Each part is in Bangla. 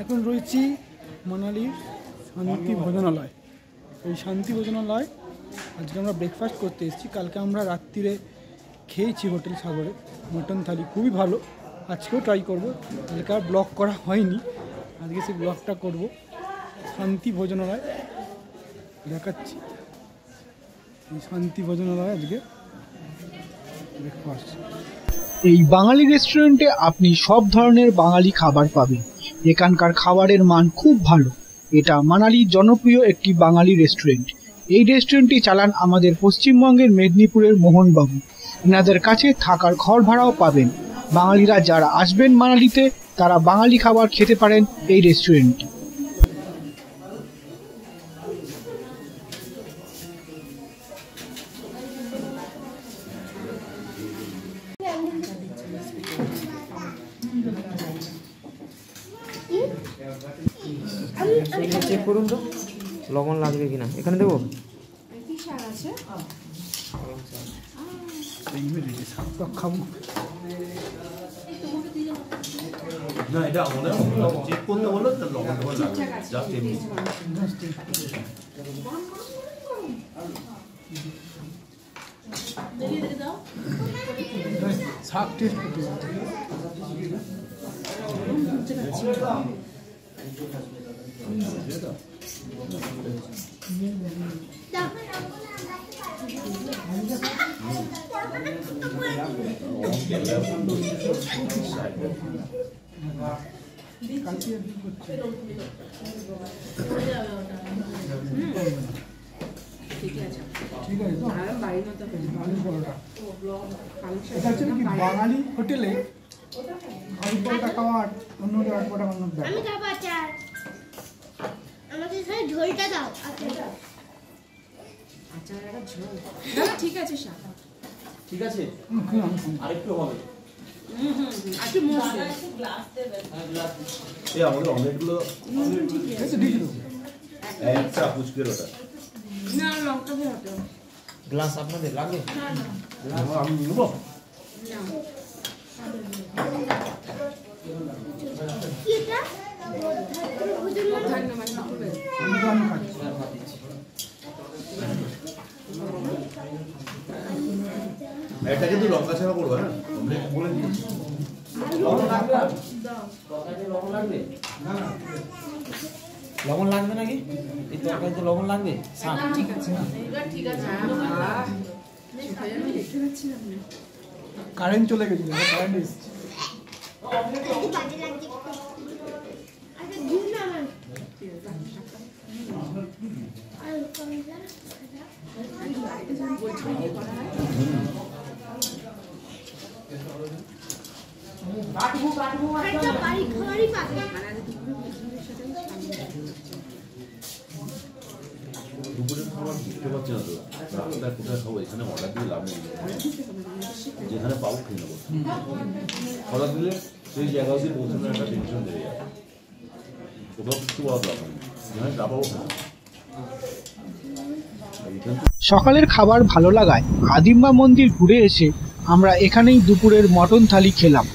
এখন রয়েছি মানালির শান্তি ভোজনালয়। এই শান্তি ভোজনালয় আজকে আমরা ব্রেকফাস্ট করতে এসেছি। কালকে আমরা রাত্রিরে খেয়েছি হোটেল সাগরে মটন থালি, খুবই ভালো। আজকেও ট্রাই করব। কালকে আর ব্লগ করা হয়নি, আজকে সেই ব্লগটা করব। শান্তি ভোজনালয় দেখাচ্ছি, এই শান্তি ভোজনালয় আজকে ব্রেকফাস্ট। এই বাঙালি রেস্টুরেন্টে আপনি সব ধরনের বাঙালি খাবার পাবেন। এখানকার খাবারের মান খুব ভালো। এটা মানালির জনপ্রিয় একটি বাঙালি রেস্টুরেন্ট। এই রেস্টুরেন্টটি চালান আমাদের পশ্চিমবঙ্গের মেদিনীপুরের মোহনবাবু। এনাদের কাছে থাকার ঘর ভাড়াও পাবেন। বাঙালিরা যারা আসবেন মানালিতে তারা বাঙালি খাবার খেতে পারেন এই রেস্টুরেন্টে। চেক করুন তো লবণ লাগবে কিনা। এখানে দেবো খাবো না, এটা আমাদের চেক করতে বললো তো লবণ টবণ লাগবে জাস্ট এমনি। শাক টেস্ট করতে বাঙালি হোটেলে আলু পরোটা খাওয়ার অন্য পরোটা অন্য ঝোলটা দাও। ঠিক আছে, ঠিক আছে, আরেকটু হবে। আমাদের অনেকগুলো একটা পুচকের ওটা গ্লাস আপনাদের লাগে? আমি নেবো। এটা কিন্তু লঙ্কা ছাড়া করবো, হ্যাঁ বলে দিয়েছি। লবণ লাগবে নাকি? এই তরকারিতে লবণ লাগবে? কারেন্ট চলে গেছিল, কারেন্ট এসছে। দুপুরের খাবার বুঝতে পারছি না তো, রাস্তায় কোথায় খাবো? এখানে অর্ডার দিয়ে লাভ নেই, যেখানে পাবো খেয়ে নেবো। অর্ডার দিলে সেই জায়গা দিয়ে পৌঁছানোর একটা টেনশন বেড়ে যায়। কোথাও কিছু বলা দরকার নেই, যেখানে যাবো। সকালের খাবার ভালো লাগায় আদিম্বা মন্দির ঘুরে এসে আমরা এখানেই দুপুরের মটন থালি খেলাম।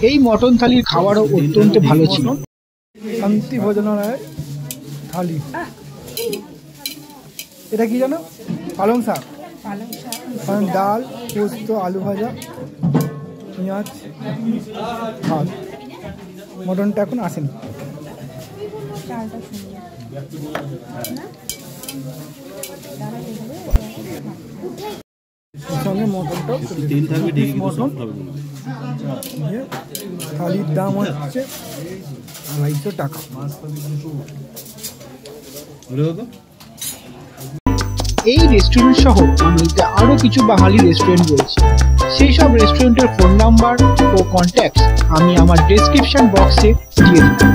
এই মটন থালির খাবারও অত্যন্ত ভালো ছিল। শান্তি ভোজনালয় থালি। এটা কি জানো? পালং শাক, ডাল, পোস্ত, আলু ভাজা, পেঁয়াজ, ভাত। মটনটা এখন আসেনি। সঙ্গে মটনটা মটন থালির দাম হচ্ছে 250 টাকা। এই রেস্টুরেন্ট সহ মানালিতে আরো কিছু বাঙালি রেস্টুরেন্ট রয়েছে। সেই সব রেস্টুরেন্টের ফোন নাম্বার ও কন্ট্যাক্ট আমি আমার ডেসক্রিপশন বক্সে দিয়ে দিই।